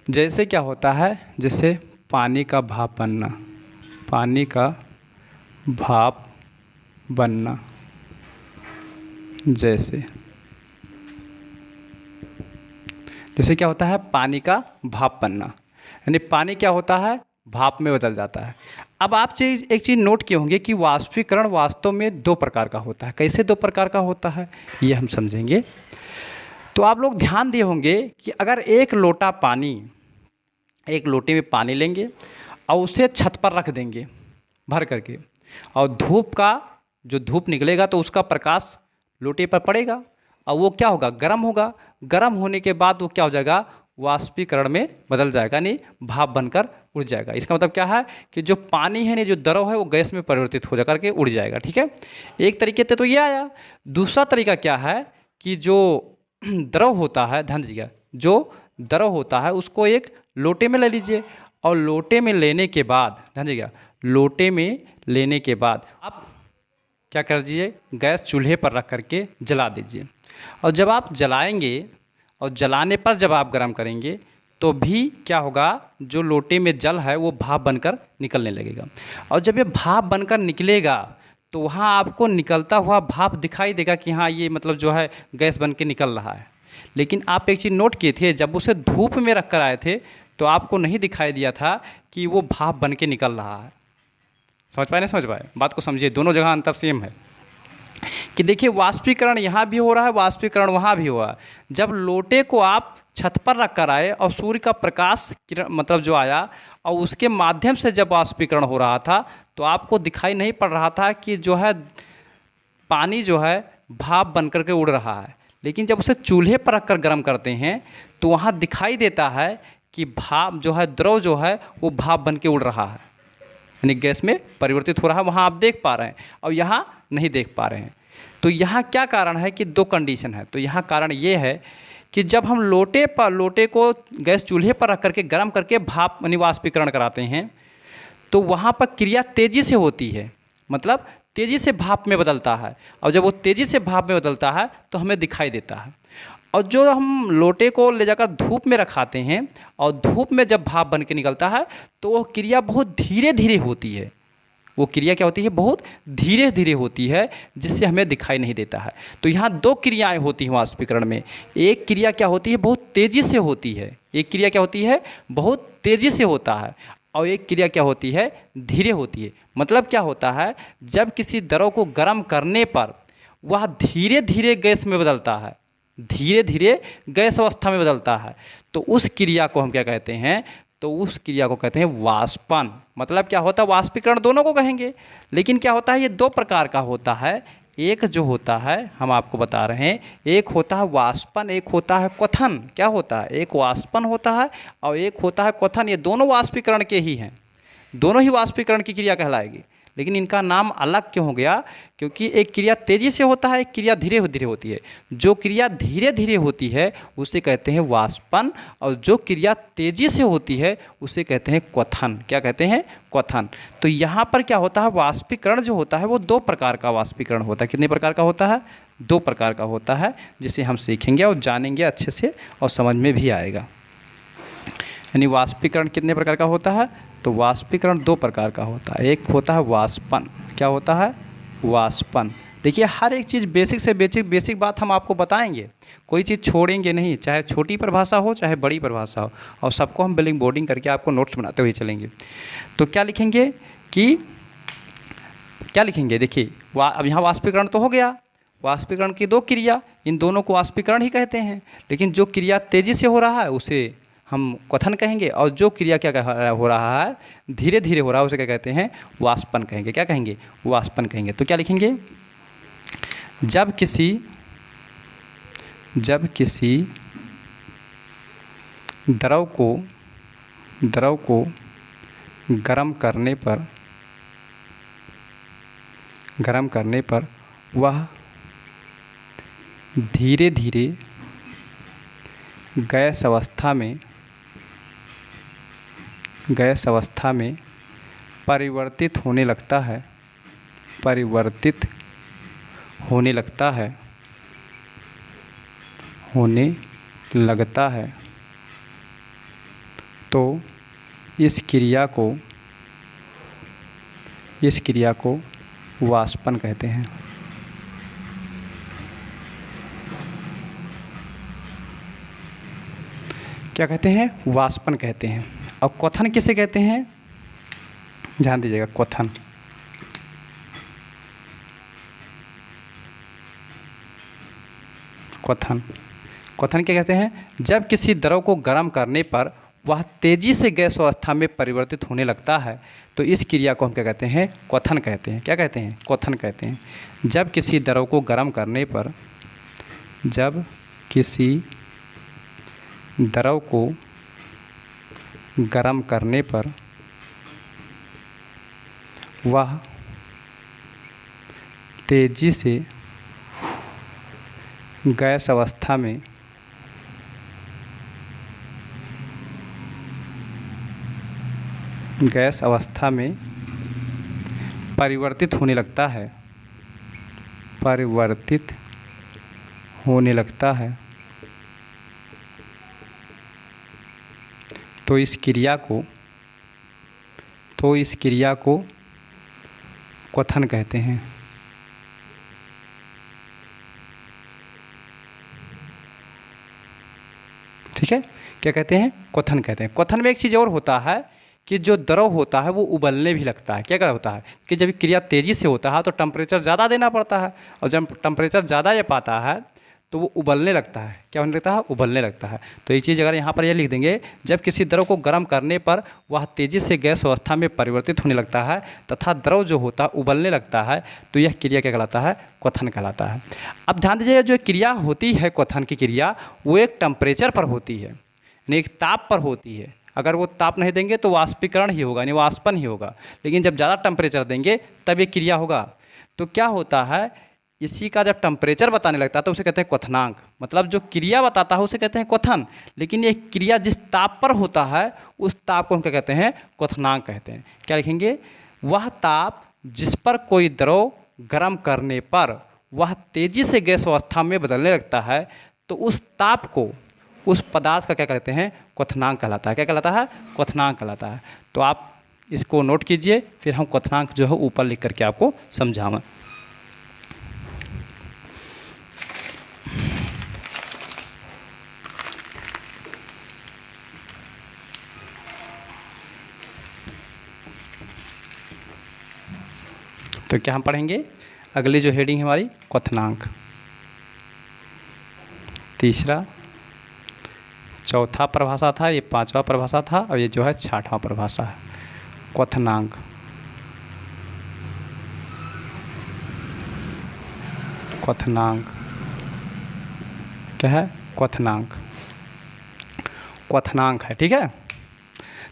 जैसे क्या होता है, जैसे पानी का भाप बनना, पानी का भाप बनना, जैसे जैसे क्या होता है, पानी का भाप बनना, यानी पानी क्या होता है, भाप में बदल जाता है। अब आप एक चीज़ नोट किए होंगे कि वाष्पीकरण वास्तव में दो प्रकार का होता है। कैसे दो प्रकार का होता है ये हम समझेंगे। तो आप लोग ध्यान दिए होंगे कि अगर एक लोटा पानी, एक लोटे में पानी लेंगे और उसे छत पर रख देंगे भर करके, और धूप का जो धूप निकलेगा तो उसका प्रकाश लोटे पर पड़ेगा और वो क्या होगा, गर्म होगा। गर्म होने के बाद वो क्या हो जाएगा, वाष्पीकरण में बदल जाएगा, यानी भाप बनकर उड़ जाएगा। इसका मतलब क्या है कि जो पानी है, नहीं जो द्रव है, वो गैस में परिवर्तित हो जा करके उड़ जाएगा। ठीक है, एक तरीके से तो ये आया। दूसरा तरीका क्या है कि जो द्रव होता है, ध्यान दीजिएगा, जो द्रव होता है उसको एक लोटे में ले लीजिए और लोटे में लेने के बाद, ध्यान दीजिएगा, लोटे में लेने के बाद आप क्या कर दीजिए, गैस चूल्हे पर रख करके जला दीजिए। और जब आप जलाएंगे और जलाने पर जब आप गर्म करेंगे तो भी क्या होगा, जो लोटे में जल है वो भाप बनकर निकलने लगेगा। और जब ये भाप बनकर निकलेगा तो वहाँ आपको निकलता हुआ भाप दिखाई देगा कि हाँ ये मतलब जो है गैस बन के निकल रहा है। लेकिन आप एक चीज़ नोट किए थे, जब उसे धूप में रख कर आए थे तो आपको नहीं दिखाई दिया था कि वो भाप बन के निकल रहा है। समझ पाए, नहीं समझ पाए, बात को समझिए, दोनों जगह अंतर सेम है। कि देखिए वाष्पीकरण यहाँ भी हो रहा है, वाष्पीकरण वहाँ भी हुआ। जब लोटे को आप छत पर रख कर आए और सूर्य का प्रकाश किरण मतलब जो आया और उसके माध्यम से जब वाष्पीकरण हो रहा था तो आपको दिखाई नहीं पड़ रहा था कि जो है पानी जो है भाप बन कर के उड़ रहा है। लेकिन जब उसे चूल्हे पर रख कर गर्म करते हैं तो वहाँ दिखाई देता है कि भाप जो है, द्रव जो है वो भाप बन के उड़ रहा है, यानी गैस में परिवर्तित हो रहा है। वहाँ आप देख पा रहे हैं और यहाँ नहीं देख पा रहे हैं। तो यहाँ क्या कारण है कि दो कंडीशन है। तो यहाँ कारण ये है कि जब हम लोटे को गैस चूल्हे पर रख करके गर्म करके भाप यानी वाष्पीकरण कराते हैं तो वहाँ पर क्रिया तेज़ी से होती है, मतलब तेज़ी से भाप में बदलता है। और जब वो तेज़ी से भाप में बदलता है तो हमें दिखाई देता है। और जो हम लोटे को ले जाकर धूप में रखाते हैं और धूप में जब भाप बन के निकलता है तो वो क्रिया बहुत धीरे धीरे होती है। वो क्रिया क्या होती है, बहुत धीरे धीरे होती है, जिससे हमें दिखाई नहीं देता है। तो यहाँ दो क्रियाएं होती हैं वाष्पीकरण में। एक क्रिया क्या होती है, बहुत तेज़ी से होती है। एक क्रिया क्या होती है, बहुत तेज़ी से होता है। और एक क्रिया क्या होती है, धीरे होती है। मतलब क्या होता है, जब किसी द्रव को गर्म करने पर वह धीरे धीरे गैस में बदलता है, धीरे धीरे गैस अवस्था में बदलता है, तो उस क्रिया को हम क्या कहते हैं, तो उस क्रिया को कहते हैं वाष्पन। मतलब क्या होता है, वाष्पीकरण दोनों को कहेंगे। लेकिन क्या होता है, ये दो प्रकार का होता है। एक जो होता है हम आपको बता रहे हैं, एक होता है वाष्पन, एक होता है क्वथन। क्या होता है, एक वाष्पन होता है और एक होता है क्वथन। ये दोनों वाष्पीकरण के ही हैं, दोनों ही वाष्पीकरण की क्रिया कहलाएगी। लेकिन इनका नाम अलग क्यों हो गया, क्योंकि एक क्रिया तेज़ी से होता है, एक क्रिया धीरे धीरे होती है। जो क्रिया धीरे धीरे होती है उसे कहते हैं वाष्पन, और जो क्रिया तेज़ी से होती है उसे कहते हैं क्वथन। क्या कहते हैं, क्वथन। तो यहाँ पर क्या होता है, वाष्पीकरण जो होता है वो दो प्रकार का वाष्पीकरण होता है। कितने प्रकार का होता है, दो प्रकार का होता है, जिसे हम सीखेंगे और जानेंगे अच्छे से और समझ में भी आएगा। यानी वाष्पीकरण कितने प्रकार का होता है, तो वाष्पीकरण दो प्रकार का होता है। एक होता है वाष्पन। क्या होता है, वाष्पन। देखिए हर एक चीज़ बेसिक से बेसिक बात हम आपको बताएंगे, कोई चीज़ छोड़ेंगे नहीं, चाहे छोटी परिभाषा हो चाहे बड़ी परिभाषा हो, और सबको हम बिलिंग बोर्डिंग करके आपको नोट्स बनाते हुए चलेंगे। तो क्या लिखेंगे कि क्या लिखेंगे, देखिए अब यहाँ वाष्पीकरण तो हो गया, वाष्पीकरण की दो क्रिया, इन दोनों को वाष्पीकरण ही कहते हैं। लेकिन जो क्रिया तेज़ी से हो रहा है उसे हम क्वथन कहेंगे, और जो क्रिया क्या हो रहा है, धीरे धीरे हो रहा है, उसे क्या कहते हैं, वाष्पन कहेंगे। क्या कहेंगे, वाष्पन कहेंगे। तो क्या लिखेंगे, जब किसी द्रव को गर्म करने पर वह धीरे धीरे गैस अवस्था में परिवर्तित होने लगता है, तो इस क्रिया को वाष्पन कहते हैं। क्या कहते हैं, वाष्पन कहते हैं। और क्वथन किसे कहते हैं, ध्यान दीजिएगा, क्वथन। क्वथन, क्वथन क्या कहते हैं, जब किसी द्रव को गर्म करने पर वह तेजी से गैस अवस्था में परिवर्तित होने लगता है तो इस क्रिया को हम क्या कहते हैं, क्वथन कहते हैं। क्या कहते हैं, क्वथन कहते हैं। जब किसी द्रव को गर्म करने पर, जब किसी द्रव को गर्म करने पर वह तेजी से गैस अवस्था में परिवर्तित होने लगता है, परिवर्तित होने लगता है तो इस क्रिया को क्वथन कहते हैं। ठीक है, क्या कहते हैं, क्वथन कहते हैं। क्वथन में एक चीज़ और होता है कि जो द्रव होता है वो उबलने भी लगता है। क्या होता है कि जब क्रिया तेज़ी से होता है तो टेम्परेचर ज़्यादा देना पड़ता है, और जब टेम्परेचर ज़्यादा ये पाता है तो वो उबलने लगता है। क्या होने लगता है, उबलने लगता है। तो ये चीज़ अगर यहाँ पर ये लिख देंगे, जब किसी द्रव को गर्म करने पर वह तेज़ी से गैस अवस्था में परिवर्तित होने लगता है तथा द्रव जो होता है उबलने लगता है तो यह क्रिया क्या कहलाता है, क्वथन कहलाता है। अब ध्यान दीजिए, जो क्रिया होती है क्वथन की क्रिया, वो एक टेम्परेचर पर होती है, यानी एक ताप पर होती है। अगर वो ताप नहीं देंगे तो वाष्पीकरण ही होगा, यानी वाष्पन ही होगा। लेकिन जब ज़्यादा टेम्परेचर देंगे तब ये क्रिया होगा। तो क्या होता है, इसी का जब टेम्परेचर बताने लगता है तो उसे कहते हैं क्वथनांक। मतलब जो क्रिया बताता है उसे कहते हैं क्वथन, लेकिन ये क्रिया जिस ताप पर होता है उस ताप को हम क्या कहते हैं, क्वथनांक कहते हैं। क्या लिखेंगे, वह ताप जिस पर कोई द्रव गर्म करने पर वह तेज़ी से गैस अवस्था में बदलने लगता है तो उस ताप को, उस पदार्थ का क्या कहते हैं, क्वथनांक कहलाता है। क्या कहलाता है, क्वथनांक कहलाता है। तो आप इसको नोट कीजिए, फिर हम क्वथनांक जो है ऊपर लिख करके आपको समझाएं। तो क्या हम पढ़ेंगे, अगली जो हेडिंग है हमारी, क्वथनांक। तीसरा, चौथा परिभाषा था, ये पांचवा परिभाषा था, और ये जो है छठवां परिभाषा है, क्वथनांक। क्वथनांक क्या है, क्वथनांक, क्वथनांक है। ठीक है,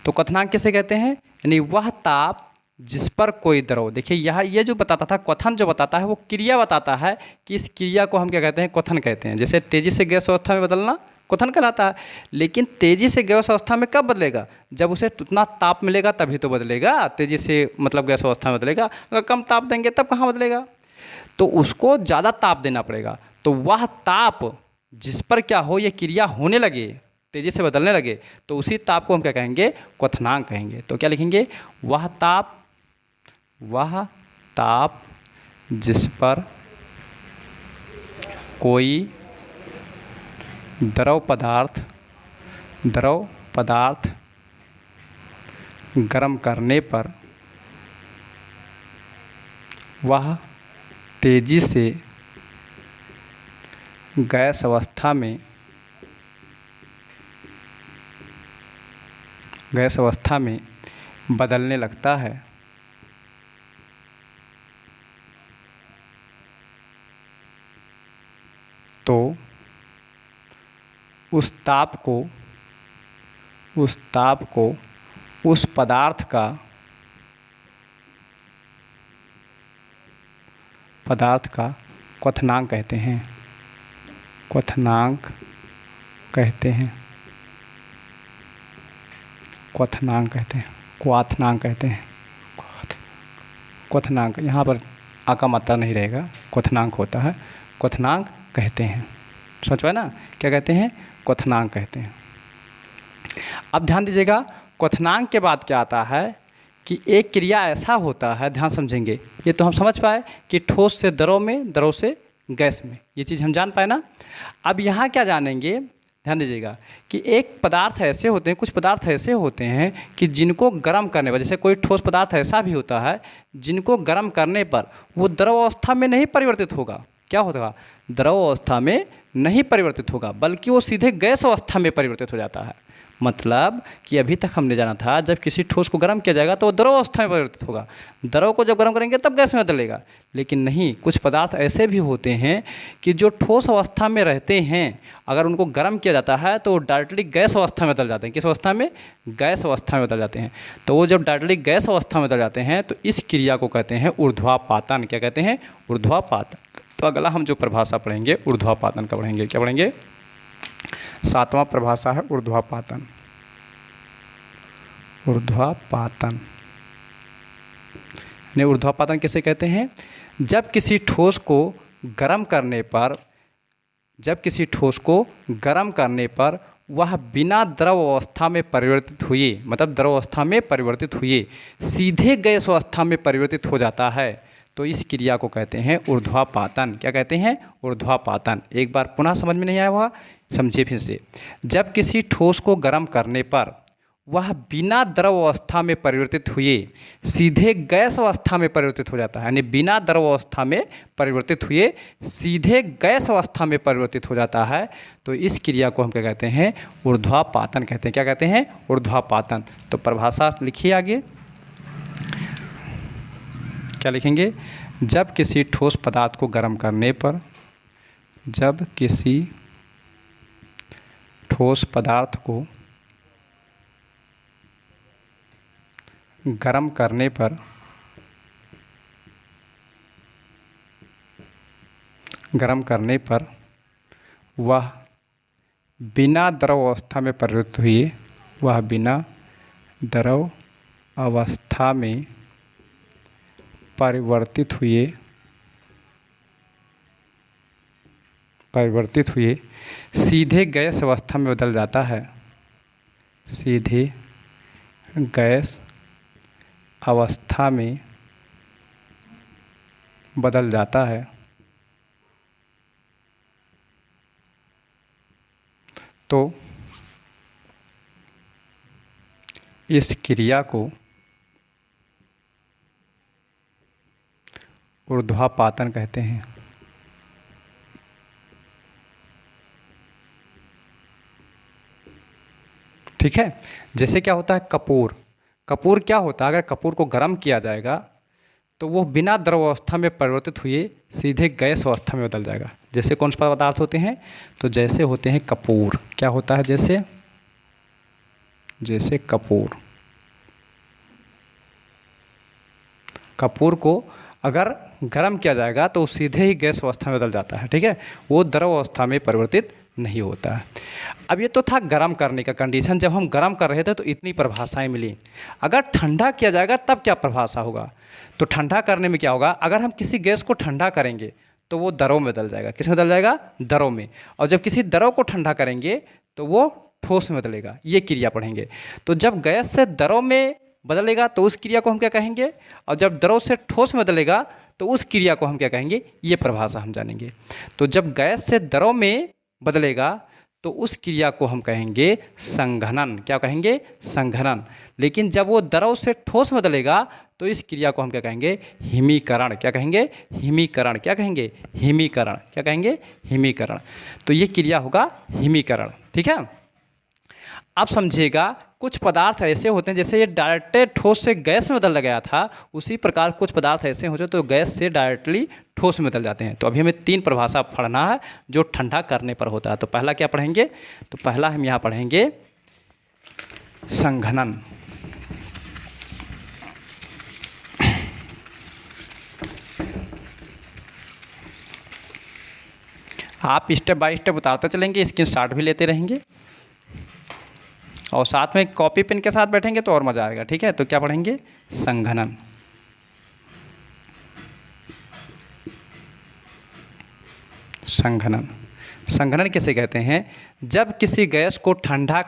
तो क्वथनांक किसे कहते हैं, यानी वह ताप जिस पर कोई द्रव, देखिए यहाँ ये जो बताता था, क्वथन जो बताता है वो क्रिया बताता है कि इस क्रिया को हम क्या कहते हैं, क्वथन कहते हैं। जैसे तेज़ी से गैस अवस्था में बदलना क्वथन कहलाता है। लेकिन तेज़ी से गैस अवस्था में कब बदलेगा, जब उसे उतना ताप मिलेगा तभी तो बदलेगा। तेज़ी से मतलब गैस अवस्था में बदलेगा, अगर कम ताप देंगे तब कहाँ बदलेगा, तो उसको ज़्यादा ताप देना पड़ेगा। तो वह ताप जिस पर क्या हो, ये क्रिया होने लगे, तेज़ी से बदलने लगे, तो उसी ताप को हम क्या कहेंगे, क्वथनांक कहेंगे। तो क्या लिखेंगे, वह ताप जिस पर कोई द्रव पदार्थ गर्म करने पर वह तेज़ी से गैस अवस्था में बदलने लगता है तो उस ताप को उस पदार्थ का क्वथनांक कहते हैं। क्वथनांक कहते हैं, क्वथनांक यहाँ पर आका मात्रा नहीं रहेगा, क्वथनांक होता है, क्वथनांक कहते हैं। समझ पाए ना, क्या कहते हैं, क्वथनांक कहते हैं। अब ध्यान दीजिएगा, क्वथनांक के बाद क्या आता है कि एक क्रिया ऐसा होता है, ध्यान समझेंगे, ये तो हम समझ पाए कि ठोस से द्रव में, द्रव से गैस में, ये चीज़ हम जान पाए ना। अब यहाँ क्या जानेंगे, ध्यान दीजिएगा कि एक पदार्थ ऐसे होते हैं, कुछ पदार्थ ऐसे होते हैं कि जिनको गर्म करने पर, जैसे कोई ठोस पदार्थ ऐसा भी होता है जिनको गर्म करने पर वो द्रव अवस्था में नहीं परिवर्तित होगा। क्या होगा? द्रव अवस्था में नहीं परिवर्तित होगा, बल्कि वो सीधे गैस अवस्था में परिवर्तित हो जाता है। मतलब कि अभी तक हमने जाना था जब किसी ठोस को गर्म किया जाएगा तो वो द्रव अवस्था में परिवर्तित होगा, द्रव को जब गर्म करेंगे तब गैस में बदलेगा। लेकिन नहीं, कुछ पदार्थ ऐसे भी होते हैं कि जो ठोस अवस्था में रहते हैं, अगर उनको गर्म किया जाता है तो वो डायरेक्टली गैस अवस्था में बदल जाते हैं। किस अवस्था में? गैस अवस्था में बदल जाते हैं। तो वो जब डायरेक्टली गैस अवस्था में बदल जाते हैं तो इस क्रिया को कहते हैं ऊर्ध्वापातन। क्या कहते हैं? ऊर्ध्वापातन। तो अगला हम जो परिभाषा पढ़ेंगे ऊर्ध्वापातन का पढ़ेंगे। क्या पढ़ेंगे? 7वां परिभाषा है ऊर्ध्वापातन। ऊर्ध्वापातन ने ऊर्ध्वापातन किसे कहते हैं? जब किसी ठोस को गर्म करने पर, वह बिना द्रव अवस्था में परिवर्तित हुए, मतलब द्रव अवस्था में परिवर्तित हुए सीधे गैस अवस्था में परिवर्तित हो जाता है, तो इस क्रिया को कहते हैं ऊर्ध्वापातन। क्या कहते हैं? ऊर्ध्वापातन। एक बार पुनः समझ में नहीं आया हुआ, समझिए फिर से। जब किसी ठोस को गर्म करने पर वह बिना द्रव अवस्था में परिवर्तित हुए सीधे गैस अवस्था में परिवर्तित हो जाता है, यानी बिना द्रव अवस्था में परिवर्तित हुए सीधे गैस अवस्था में परिवर्तित हो जाता है, तो इस क्रिया को हम क्या कहते हैं? ऊर्ध्वापातन कहते हैं। क्या कहते हैं? ऊर्ध्वापातन। तो परिभाषा लिखिए आगे। क्या लिखेंगे? जब किसी ठोस पदार्थ को गर्म करने पर, जब किसी ठोस पदार्थ को गर्म करने पर वह बिना द्रव अवस्था में परिवर्तित हुए, वह बिना द्रव अवस्था में परिवर्तित हुए सीधे गैस अवस्था में बदल जाता है, सीधे गैस अवस्था में बदल जाता है, तो इस क्रिया को ऊर्ध्वापातन कहते हैं। ठीक है। जैसे क्या होता है? कपूर क्या होता है? अगर कपूर को गर्म किया जाएगा तो वो बिना द्रव अवस्था में परिवर्तित हुए सीधे गैस अवस्था में बदल जाएगा। जैसे कौन से पदार्थ होते हैं? तो जैसे होते हैं कपूर। क्या होता है? जैसे कपूर को अगर गर्म किया जाएगा तो सीधे ही गैस अवस्था में बदल जाता है। ठीक है, वो द्रव अवस्था में परिवर्तित नहीं होता है। अब ये तो था गर्म करने का कंडीशन, जब हम गर्म कर रहे थे तो इतनी परिभाषाएं मिली। अगर ठंडा किया जाएगा तब क्या परिभाषा होगा? तो ठंडा करने में क्या होगा? अगर हम किसी गैस को ठंडा करेंगे तो वो द्रव में बदल जाएगा। किस में बदल जाएगा? द्रव में। और जब किसी द्रव को ठंडा करेंगे तो वो ठोस में बदलेगा। ये क्रिया पढ़ेंगे। तो जब गैस से द्रव में बदलेगा तो उस क्रिया को हम क्या कहेंगे? और जब द्रव से ठोस में बदलेगा तो उस क्रिया को हम क्या कहेंगे? ये परिभाषा हम जानेंगे। तो जब गैस से द्रव में बदलेगा तो उस क्रिया को हम कहेंगे संघनन। क्या कहेंगे? संघनन। लेकिन जब वो द्रव से ठोस में बदलेगा तो इस क्रिया को हम क्या कहेंगे? हिमीकरण। क्या कहेंगे? हिमीकरण। क्या कहेंगे? हिमीकरण। क्या कहेंगे? हिमीकरण। तो ये क्रिया होगा हिमीकरण। ठीक है। अब समझिएगा, कुछ पदार्थ ऐसे होते हैं, जैसे ये डायरेक्ट ठोस से गैस में बदल गया था, उसी प्रकार कुछ पदार्थ ऐसे होते हैं तो गैस से डायरेक्टली ठोस में बदल जाते हैं। तो अभी हमें 3 परिभाषा पढ़ना है जो ठंडा करने पर होता है। तो पहला क्या पढ़ेंगे? तो पहला हम यहाँ पढ़ेंगे संघनन। आप स्टेप बाय स्टेप उतारते चलेंगे, स्क्रीनशॉट भी लेते रहेंगे और साथ में कॉपी पेन के साथ बैठेंगे तो और मज़ा आएगा। ठीक है। तो क्या पढ़ेंगे? संघनन। संघनन किसे कहते हैं? जब किसी गैस को ठंडा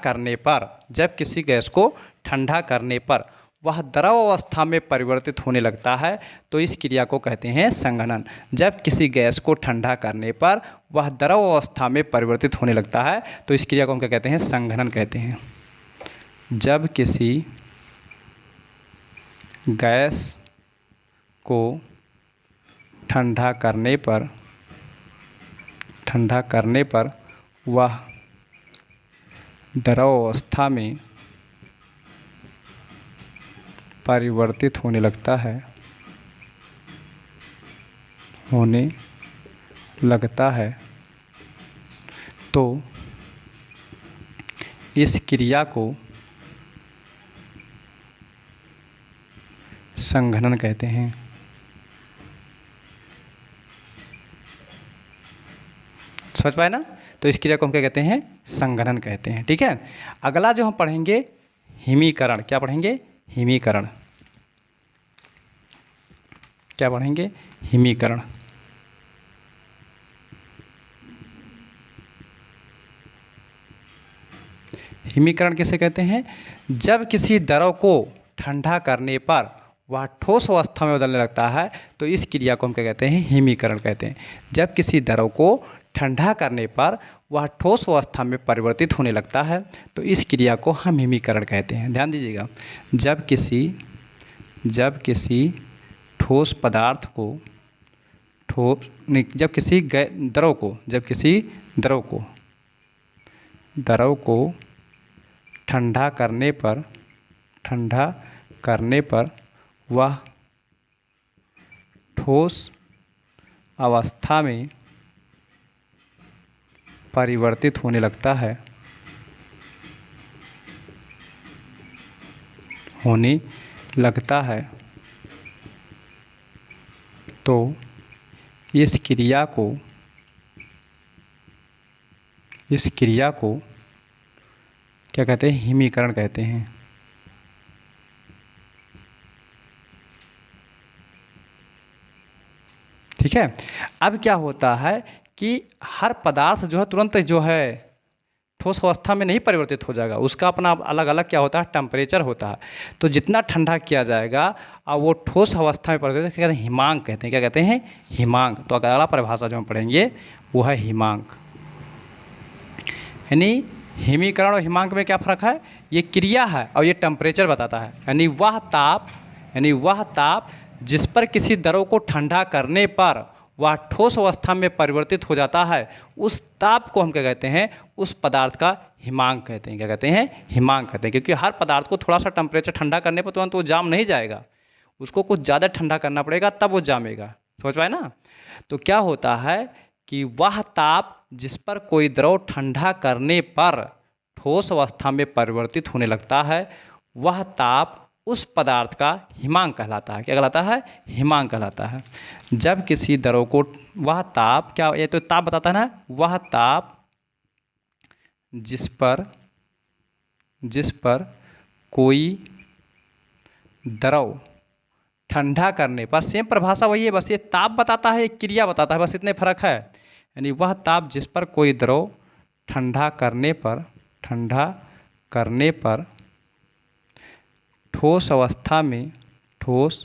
करने पर वह द्रव अवस्था में परिवर्तित होने लगता है तो इस क्रिया को कहते हैं संघनन। जब किसी गैस को ठंडा करने पर वह द्रव अवस्था में परिवर्तित होने लगता है तो इस क्रिया को हम क्या कहते हैं? संघनन कहते हैं। जब किसी गैस को ठंडा करने पर वह द्रव अवस्था में परिवर्तित होने लगता है तो इस क्रिया को संघनन कहते हैं। समझ पाए ना? तो इस क्रिया को हम क्या कहते हैं? संघनन कहते हैं। ठीक है। अगला जो हम पढ़ेंगे हिमीकरण। क्या पढ़ेंगे? हिमीकरण। क्या पढ़ेंगे? हिमीकरण। हिमीकरण किसे कहते हैं? जब किसी द्रव को ठंडा करने पर वह ठोस अवस्था में बदलने लगता है तो इस क्रिया को हम क्या कहते हैं? हिमीकरण कहते हैं। जब किसी द्रव को ठंडा करने पर वह ठोस अवस्था में परिवर्तित होने लगता है तो इस क्रिया को हम हिमीकरण कहते हैं। ध्यान दीजिएगा, जब किसी ठोस पदार्थ को जब किसी द्रव को ठंडा करने पर वह ठोस अवस्था में परिवर्तित होने लगता है तो इस क्रिया को क्या कहते हैं? हिमीकरण कहते हैं। ठीक है। अब क्या होता है कि हर पदार्थ जो है तुरंत जो है ठोस अवस्था में नहीं परिवर्तित हो जाएगा, उसका अपना अलग अलग क्या होता है? टेम्परेचर होता है। तो जितना ठंडा किया जाएगा और वो ठोस अवस्था में परिवर्तित क्या कहते हैं? हिमांक कहते हैं। क्या कहते हैं? हिमांक। तो अगला परिभाषा जो हम पढ़ेंगे वो है हिमांक। यानी हिमीकरण और हिमांक में क्या फ़र्क है? ये क्रिया है और ये टेम्परेचर बताता है। यानी वह ताप जिस पर किसी द्रव को ठंडा करने पर वह ठोस अवस्था में परिवर्तित हो जाता है, उस ताप को हम क्या कहते हैं? उस पदार्थ का हिमांक कहते हैं। क्या कहते हैं? हिमांक कहते हैं। क्योंकि हर पदार्थ को थोड़ा सा टेम्परेचर ठंडा करने पर तुरंत वो जाम नहीं जाएगा, उसको कुछ ज़्यादा ठंडा करना पड़ेगा तब वो जामेगा। समझ पाए ना? तो क्या होता है कि वह ताप जिस पर कोई द्रव ठंडा करने पर ठोस अवस्था में परिवर्तित होने लगता है, वह ताप उस पदार्थ का हिमांक कहलाता है। क्या कहलाता है? हिमांक कहलाता है। जब किसी द्रव को वह ताप, क्या ये तो ताप बताता है ना, वह ताप जिस पर कोई द्रव ठंडा करने पर, सेम परिभाषा वही है, बस ये ताप बताता है, एक क्रिया बताता है, बस इतने फर्क है। यानी वह ताप जिस पर कोई द्रव ठंडा करने पर ठोस अवस्था में परिवर्तित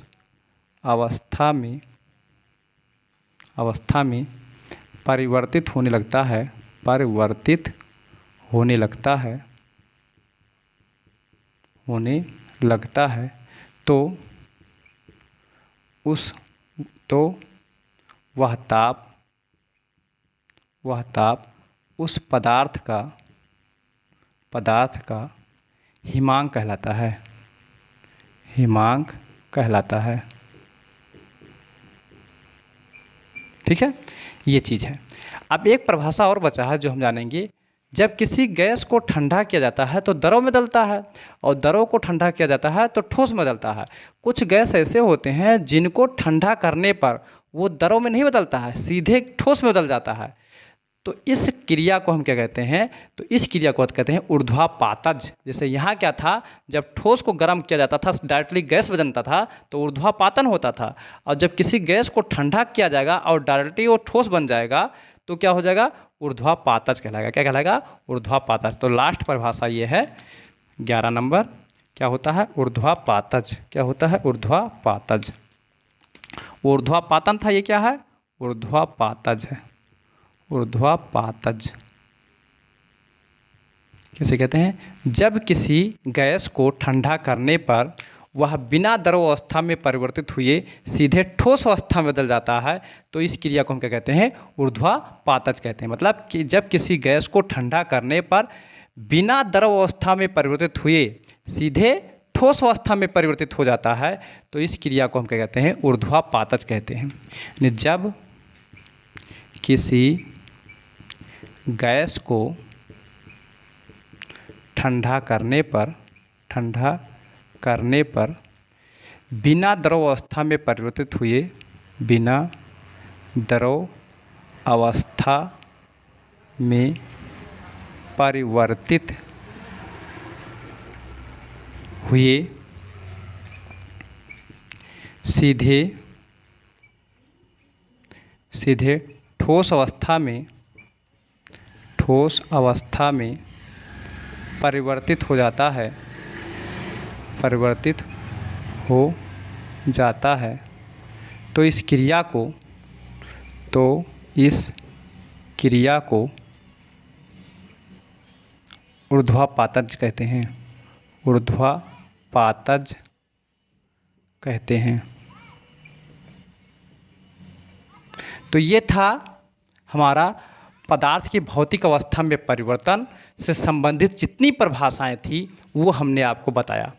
होने लगता है तो वह ताप उस पदार्थ का हिमांक कहलाता है। हिमांक कहलाता है। ठीक है, ये चीज़ है। अब एक परिभाषा और बचा है जो हम जानेंगे। जब किसी गैस को ठंडा किया जाता है तो द्रव में बदलता है, और द्रव को ठंडा किया जाता है तो ठोस में बदलता है। कुछ गैस ऐसे होते हैं जिनको ठंडा करने पर वो द्रव में नहीं बदलता है, सीधे ठोस में बदल जाता है। तो इस क्रिया को हम क्या कहते हैं? तो इस क्रिया को कहते हैं ऊर्ध्वापातज। जैसे यहाँ क्या था, जब ठोस को गर्म किया जाता था डायरेक्टली गैस बनता था तो ऊर्ध्वापातन होता था, और जब किसी गैस को ठंडा किया जाएगा और डायरेक्टली वो ठोस बन जाएगा तो क्या हो जाएगा? ऊर्ध्वापातज कहलाएगा। क्या कहलाएगा? ऊर्ध्वापातज। तो लास्ट परिभाषा ये है 11 नंबर क्या होता है? ऊर्ध्वापातज। क्या होता है? ऊर्ध्वापातज। ऊर्ध्वापातन था, ये क्या है? ऊर्ध्वापातज है। ऊर्ध्वापातज किसे कहते हैं? जब किसी गैस को ठंडा करने पर वह बिना द्रव अवस्था में परिवर्तित हुए सीधे ठोस अवस्था में बदल जाता है, तो इस क्रिया को हम क्या कहते हैं? ऊर्ध्वापातज कहते हैं। मतलब कि जब किसी गैस को ठंडा करने पर बिना द्रव अवस्था में परिवर्तित हुए सीधे ठोस अवस्था में परिवर्तित हो जाता है, तो इस क्रिया को हम क्या कहते हैं? ऊर्ध्वापातज कहते हैं। यानी जब किसी गैस को ठंडा करने पर बिना द्रव अवस्था में परिवर्तित हुए, बिना द्रव अवस्था में परिवर्तित हुए सीधे ठोस अवस्था में परिवर्तित हो जाता है, तो इस क्रिया को ऊर्ध्वापातज कहते हैं। ऊर्ध्वापातज कहते हैं। तो ये था हमारा पदार्थ की भौतिक अवस्था में परिवर्तन से संबंधित जितनी परिभाषाएं थी वो हमने आपको बताया।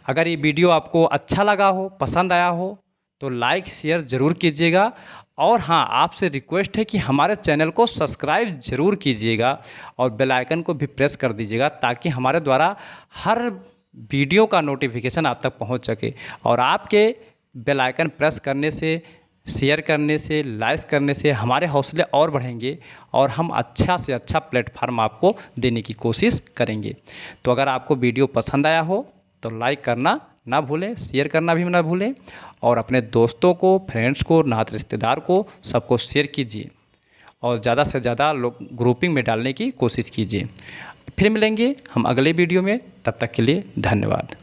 अगर ये वीडियो आपको अच्छा लगा हो, पसंद आया हो, तो लाइक शेयर ज़रूर कीजिएगा। और हाँ, आपसे रिक्वेस्ट है कि हमारे चैनल को सब्सक्राइब ज़रूर कीजिएगा और बेल आइकन को भी प्रेस कर दीजिएगा, ताकि हमारे द्वारा हर वीडियो का नोटिफिकेशन आप तक पहुंच सके। और आपके बेल आइकन प्रेस करने से, शेयर करने से, लाइक करने से हमारे हौसले और बढ़ेंगे और हम अच्छा से अच्छा प्लेटफार्म आपको देने की कोशिश करेंगे। तो अगर आपको वीडियो पसंद आया हो तो लाइक करना ना भूलें, शेयर करना भी ना भूलें और अपने दोस्तों को, फ्रेंड्स को, नात रिश्तेदार को, सबको शेयर कीजिए और ज़्यादा से ज़्यादा लोग ग्रुपिंग में डालने की कोशिश कीजिए। फिर मिलेंगे हम अगले वीडियो में, तब तक के लिए धन्यवाद।